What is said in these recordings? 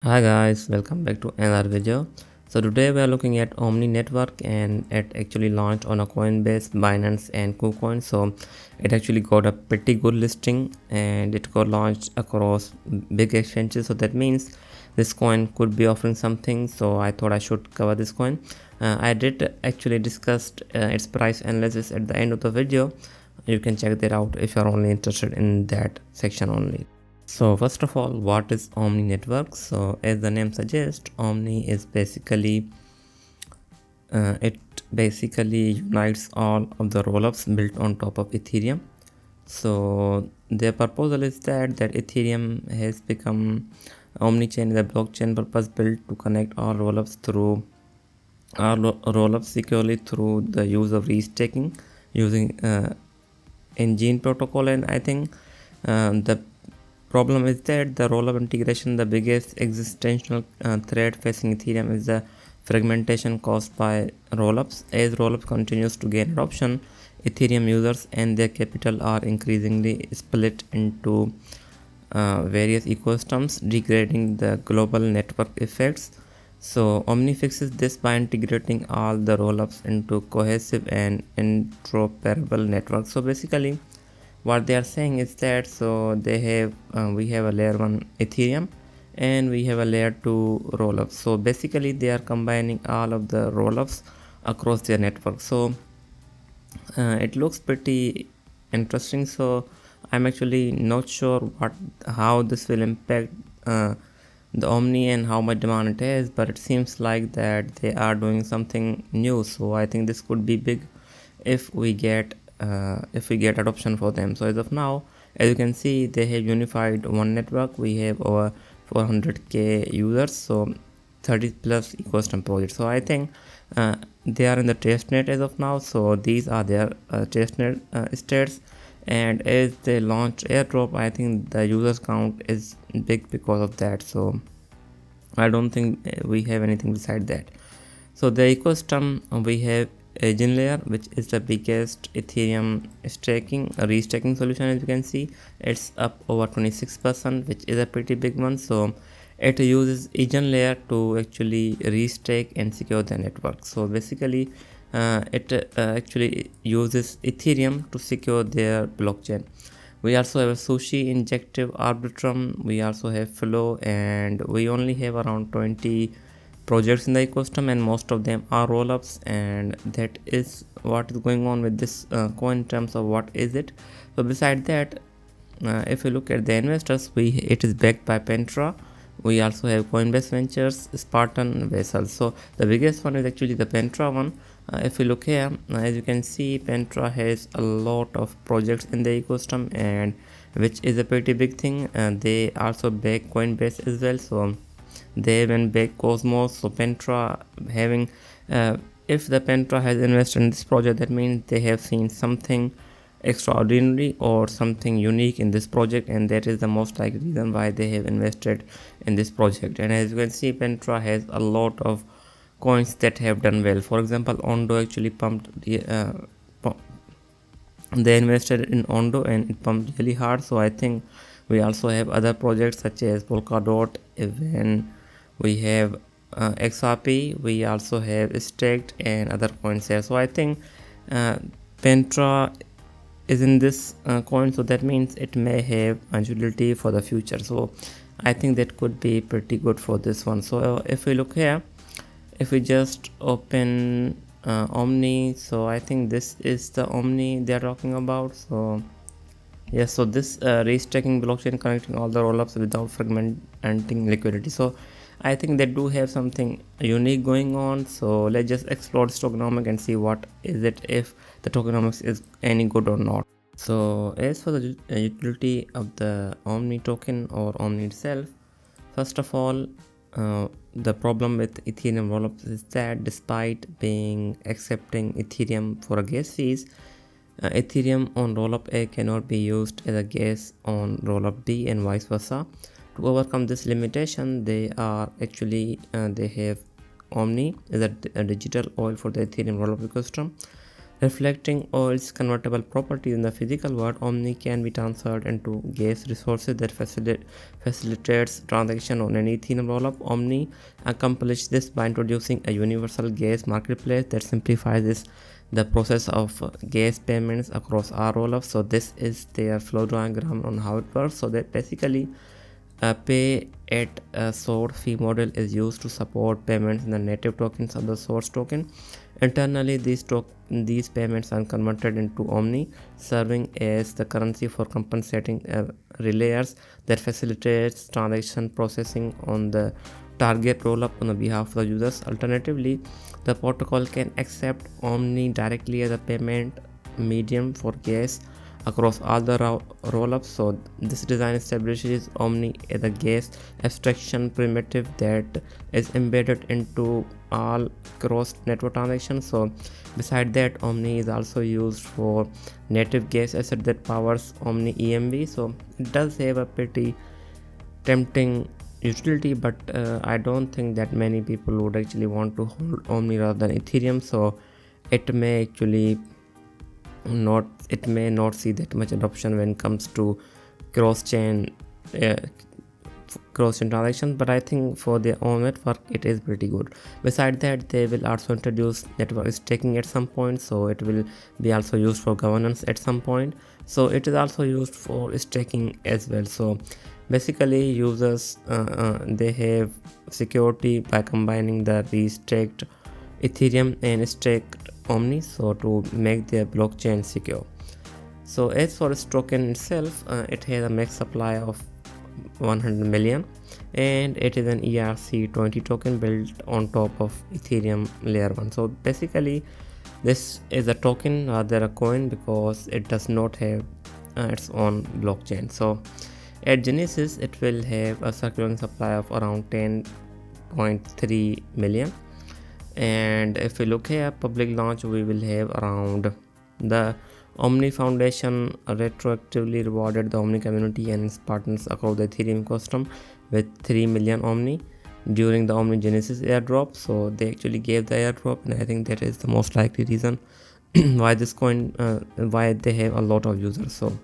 Hi guys, welcome back to another video. So today we are looking at Omni Network, and it actually launched on a Coinbase, Binance and KuCoin. So it actually got a pretty good listing and it got launched across big exchanges. So that means this coin could be offering something. So I thought I should cover this coin. I did actually discussed its price analysis at the end of the video. You can check that out if you're only interested in that section only. So first of all, what is Omni Network? So as the name suggests, Omni is basically it basically unites all of the rollups built on top of Ethereum. So their proposal is that Ethereum has become Omni-chain is a blockchain purpose built to connect all rollups through rollups securely through the use of restaking using engine protocol. And I think the problem is that the rollup integration, the biggest existential threat facing Ethereum is the fragmentation caused by rollups. As rollups continues to gain adoption, Ethereum users and their capital are increasingly split into various ecosystems, degrading the global network effects. So Omni fixes this by integrating all the rollups into cohesive and interoperable networks. So basically what they are saying is that we have a layer 1 Ethereum and we have a layer 2 rollups. So basically they are combining all of the rollups across their network. So it looks pretty interesting. So I'm actually not sure how this will impact the Omni and how much demand it has, but it seems like that they are doing something new. So I think this could be big if we get adoption for them. So as of now, as you can see, they have unified one network. We have over 400k users, so 30 plus ecosystem projects. So I think they are in the testnet as of now. So these are their testnet states, and as they launch airdrop, I think the users count is big because of that. So I don't think we have anything beside that. So the ecosystem, we have Agent layer, which is the biggest Ethereum restaking solution. As you can see, it's up over 26%, which is a pretty big one. So it uses Agent layer to actually restake and secure the network. So basically it actually uses Ethereum to secure their blockchain. We also have a Sushi, Injective, Arbitrum. We also have Flow, and we only have around 20 projects in the ecosystem, and most of them are rollups. And that is what is going on with this coin in terms of what is it. So beside that, if you look at the investors, it is backed by Pentra. We also have Coinbase Ventures, Spartan, Vessel. So the biggest one is actually the Pentra one. If you look here, as you can see, Pentra has a lot of projects in the ecosystem, and which is a pretty big thing. They also back Coinbase as well. So they even back Cosmos. So Pentra having if the Pentra has invested in this project, that means they have seen something extraordinary or something unique in this project, and that is the most likely reason why they have invested in this project. And as you can see, Pentra has a lot of coins that have done well. For example, Ondo actually pumped they invested in Ondo and it pumped really hard. So I think we also have other projects such as Polkadot. Even we have XRP, we also have Staked and other coins here. So I think Pentra is in this coin, so that means it may have utility for the future. So I think that could be pretty good for this one. So if we look here, if we just open Omni, so I think this is the Omni they are talking about. So yes, so this restaking blockchain connecting all the rollups without fragmenting liquidity. So I think they do have something unique going on. So let's just explore this tokenomics and see what is it, if the tokenomics is any good or not. So as for the utility of the Omni token or Omni itself, first of all, the problem with Ethereum rollups is that despite being accepting Ethereum for a gas fees, Ethereum on rollup A cannot be used as a gas on rollup B and vice versa. To overcome this limitation, they have Omni as a digital oil for the Ethereum rollup ecosystem. Reflecting oil's convertible properties in the physical world, Omni can be transferred into gas resources that facilitates transaction on an Ethereum rollup. Omni accomplished this by introducing a universal gas marketplace that simplifies the process of gas payments across our rollups. So this is their flow diagram on how it works. So that basically a pay at a source fee model is used to support payments in the native tokens of the source token. Internally, these payments are converted into Omni, serving as the currency for compensating relayers that facilitates transaction processing on the target rollup on the behalf of the users. Alternatively, the protocol can accept Omni directly as a payment medium for gas across all the rollups. So this design establishes Omni as a gas abstraction primitive that is embedded into all cross network transactions. So beside that, Omni is also used for native gas asset that powers Omni EMV. So it does have a pretty tempting utility, but I don't think that many people would actually want to hold Omni rather than Ethereum. So it may not see that much adoption when it comes to cross-chain transactions, but I think for their own network it is pretty good. Besides that, they will also introduce network staking at some point, so it will be also used for governance at some point. So it is also used for staking as well. So basically users they have security by combining the restaked Ethereum and staked Omni, so to make their blockchain secure. So as for its token itself, it has a max supply of 100 million, and it is an ERC20 token built on top of Ethereum layer 1. So basically this is a token rather than a coin because it does not have its own blockchain. So at Genesis it will have a circulating supply of around 10.3 million, and if we look here public launch, we will have around the Omni Foundation retroactively rewarded the Omni community and its partners across the Ethereum ecosystem with 3 million Omni during the Omni Genesis airdrop. So they actually gave the airdrop, and I think that is the most likely reason why this coin why they have a lot of users. So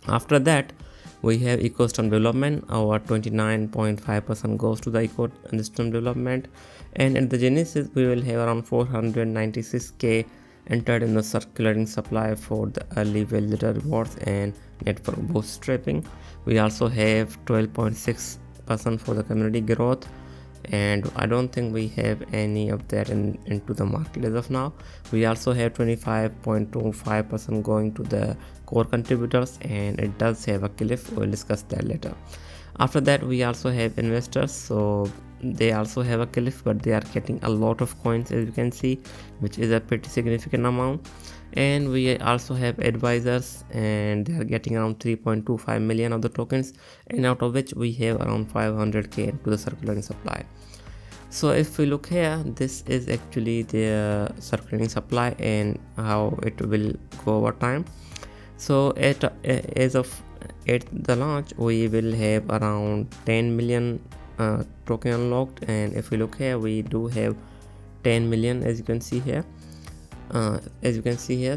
after that we have ecosystem development. Our 29.5% goes to the ecosystem development, and at the Genesis we will have around 496k entered in the circulating supply for the early validator rewards and network bootstrapping. We also have 12.6% for the community growth, and I don't think we have any of that into the market as of now. We also have 25.25% going to the core contributors, and it does have a cliff. We'll discuss that later. After that we also have investors, so they also have a cliff, but they are getting a lot of coins, as you can see, which is a pretty significant amount. And we also have advisors, and they are getting around 3.25 million of the tokens, and out of which we have around 500k into the circulating supply. So if we look here, this is actually the circulating supply and how it will go over time. So as of at the launch we will have around 10 million token unlocked, and if we look here we do have 10 million as you can see here.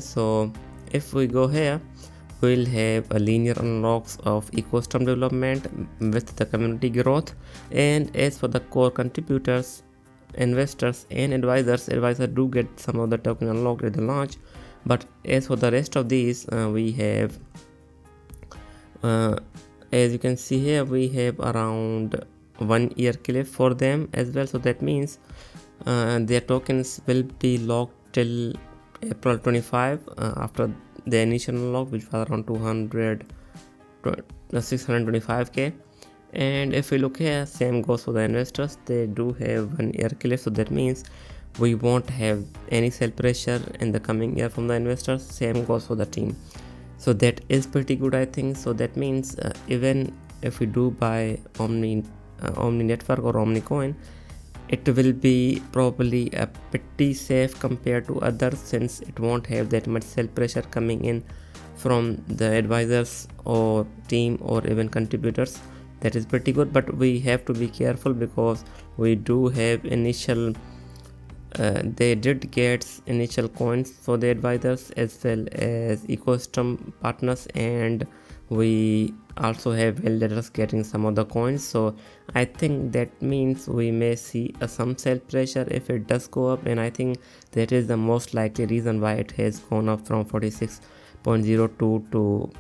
So if we go here, we'll have a linear unlocks of ecosystem development with the community growth. And as for the core contributors, investors and advisors do get some of the token unlocked at the launch, but as for the rest of these we have as you can see here, we have around 1 year cliff for them as well. So that means their tokens will be locked till April 25 after the initial unlock, which was around 625k. And if we look here, same goes for the investors. They do have 1 year cliff, so that means we won't have any sell pressure in the coming year from the investors. Same goes for the team, so that is pretty good, I think. So that means even if we do buy Omni Network or Omni Coin, it will be probably a pretty safe compared to others, since it won't have that much sell pressure coming in from the advisors or team or even contributors. That is pretty good, but we have to be careful because we do have initial they did get initial coins for the advisors as well as ecosystem partners, and we also have validators getting some of the coins. So I think that means we may see some sell pressure if it does go up, and I think that is the most likely reason why it has gone up from 46.02 to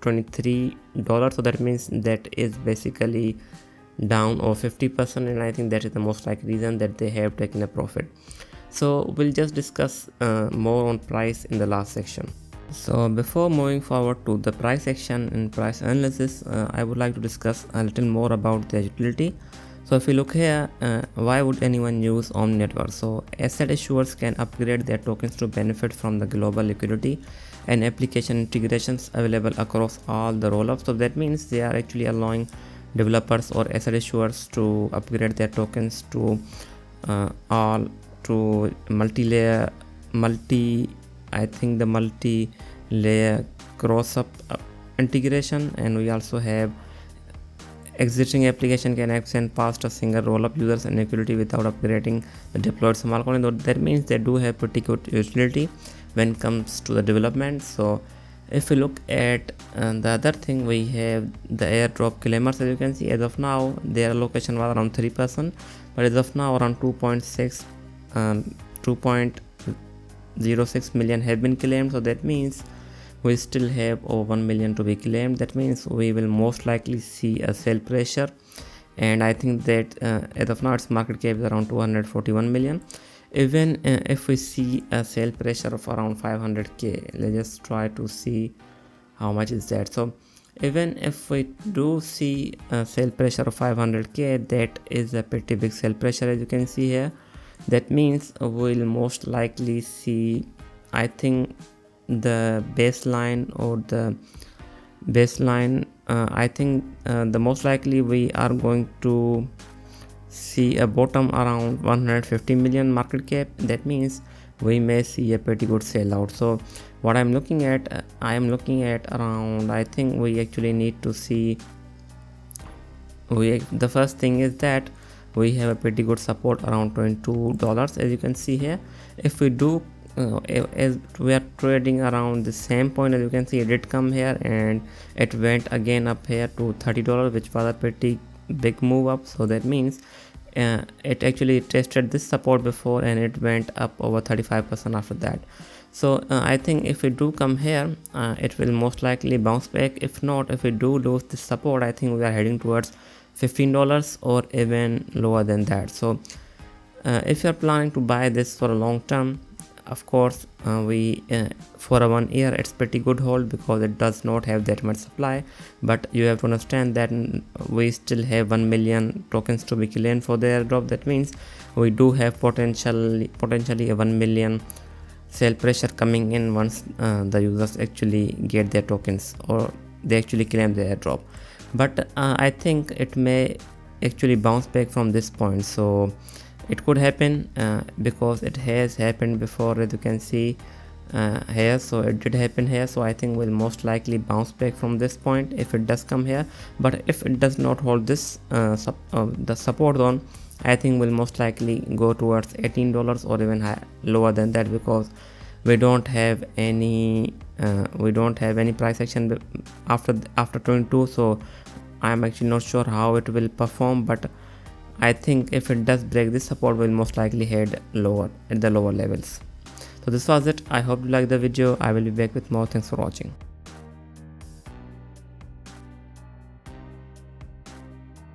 $23. So that means that is basically down over 50%, and I think that is the most likely reason that they have taken a profit. So we'll just discuss more on price in the last section. So before moving forward to the price action and price analysis, I would like to discuss a little more about the utility. So if you look here, why would anyone use Omni Network? So asset issuers can upgrade their tokens to benefit from the global liquidity and application integrations available across all the rollups. So that means they are actually allowing developers or asset issuers to upgrade their tokens to all to multi-layer cross-up integration, and we also have existing application can extend past a single roll-up users and liquidity without upgrading the deployed smart contract. That means they do have pretty good utility when it comes to the development. So if we look at the other thing, we have the airdrop claimers. As you can see, as of now their allocation was around 3%, but as of now around 2.06 million have been claimed. So that means we still have over 1 million to be claimed. That means we will most likely see a sell pressure, and I think that as of now its market cap is around 241 million. Even if we see a sell pressure of around 500k, let's just try to see how much is that. So even if we do see a sell pressure of 500k, that is a pretty big sell pressure, as you can see here. That means we'll most likely see, I think, the baseline I think the most likely we are going to see a bottom around 150 million market cap. That means we may see a pretty good sell out. So what I'm looking at, I am looking at around, I think we actually need to see, the first thing is that we have a pretty good support around $22, as you can see here. If we do as we are trading around the same point, as you can see, it did come here and it went again up here to $30, which was a pretty big move up. So that means it actually tested this support before and it went up over 35% after that. So I think if we do come here, it will most likely bounce back. If not, if we do lose this support, I think we are heading towards $15 or even lower than that. So if you are planning to buy this for a long term, of course for a 1 year it's pretty good hold because it does not have that much supply. But you have to understand that we still have 1 million tokens to be claimed for the airdrop. That means we do have potentially a 1 million sell pressure coming in once the users actually get their tokens or they actually claim the airdrop. But I think it may actually bounce back from this point. So it could happen because it has happened before, as you can see here. So it did happen here. So I think we'll most likely bounce back from this point if it does come here. But if it does not hold this the support zone, I think we'll most likely go towards $18 or even lower than that, because we don't have any price action after 22. So I'm actually not sure how it will perform, but I think if it does break this support, we'll most likely head lower at the lower levels. So this was it. I hope you liked the video. I will be back with more. Thanks for watching.